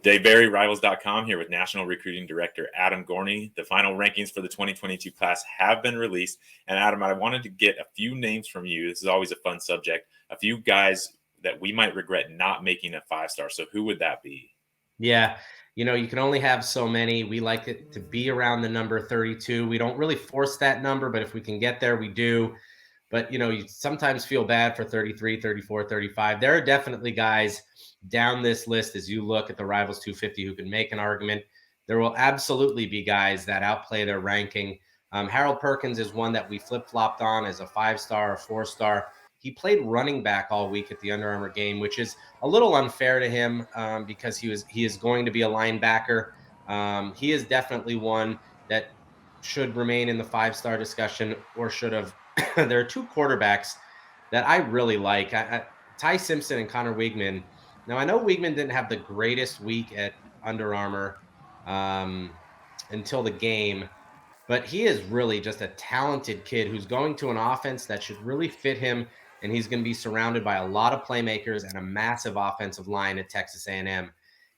Dayberry, Rivals.com, here with National Recruiting Director Adam Gorney. The final rankings for the 2022 class have been released. And Adam, I wanted to get a few names from you. This is always a fun subject. A few guys that we might regret not making a 5-star. So who would that be? Yeah, you can only have so many. We like it to be around the number 32. We don't really force that number, but if we can get there, we do. But, you sometimes feel bad for 33, 34, 35. There are definitely guys down this list as you look at the Rivals 250 who can make an argument. There will absolutely be guys that outplay their ranking. Harold Perkins is one that we flip-flopped on as a 5-star, a 4-star. He played running back all week at the Under Armour game, which is a little unfair to him because he is going to be a linebacker. He is definitely one that should remain in the 5-star discussion or should have. There are two quarterbacks that I really like. Ty Simpson and Connor Weigman. Now, I know Weigman didn't have the greatest week at Under Armour until the game, but he is really just a talented kid who's going to an offense that should really fit him, and he's going to be surrounded by a lot of playmakers and a massive offensive line at Texas A&M.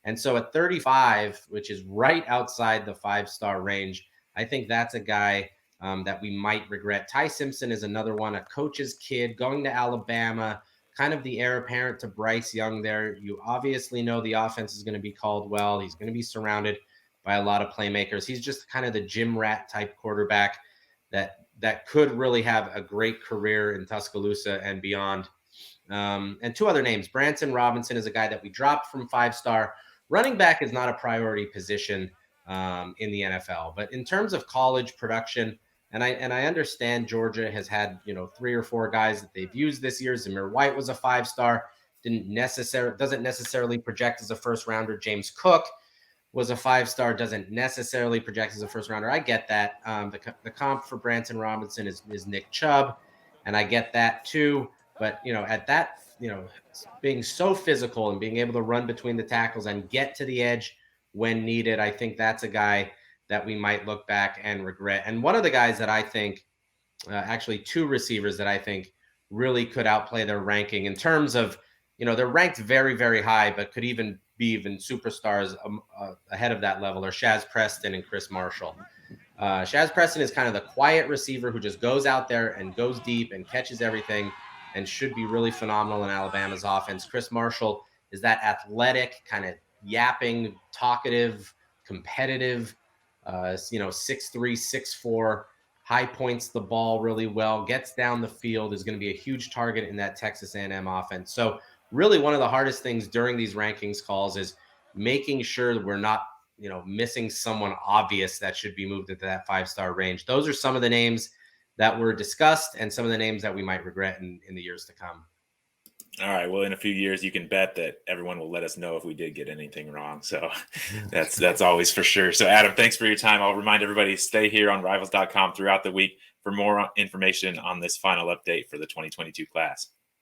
And so at 35, which is right outside the 5-star range, I think that's a guy that we might regret. Ty Simpson is another one, a coach's kid going to Alabama, kind of the heir apparent to Bryce Young there. You obviously know the offense is going to be called well. He's going to be surrounded by a lot of playmakers. He's just kind of the gym rat type quarterback that could really have a great career in Tuscaloosa and beyond. And two other names. Branson Robinson is a guy that we dropped from 5-star. Running back is not a priority position in the NFL, but in terms of college production, and I understand Georgia has had 3 or 4 guys that they've used this year. Zamir White was a 5-star, doesn't necessarily project as a first rounder. James Cook was a 5-star, doesn't necessarily project as a first rounder. I get that. The comp for Branson Robinson is Nick Chubb, and I get that too. But at that, being so physical and being able to run between the tackles and get to the edge when needed, I think that's a guy that we might look back and regret. And one of the guys that I think, actually 2 receivers that I think really could outplay their ranking in terms of, they're ranked very, very high, but could even be superstars ahead of that level, are Shaz Preston and Chris Marshall. Shaz Preston is kind of the quiet receiver who just goes out there and goes deep and catches everything and should be really phenomenal in Alabama's offense. Chris Marshall is that athletic, kind of yapping, talkative, competitive, 6'3", 6'4", high points the ball really well, gets down the field, is going to be a huge target in that Texas A&M offense. So really one of the hardest things during these rankings calls is making sure that we're not, missing someone obvious that should be moved into that 5-star range. Those are some of the names that were discussed and some of the names that we might regret in the years to come. All right. Well, in a few years, you can bet that everyone will let us know if we did get anything wrong. So that's always for sure. So, Adam, thanks for your time. I'll remind everybody to stay here on Rivals.com throughout the week for more information on this final update for the 2022 class.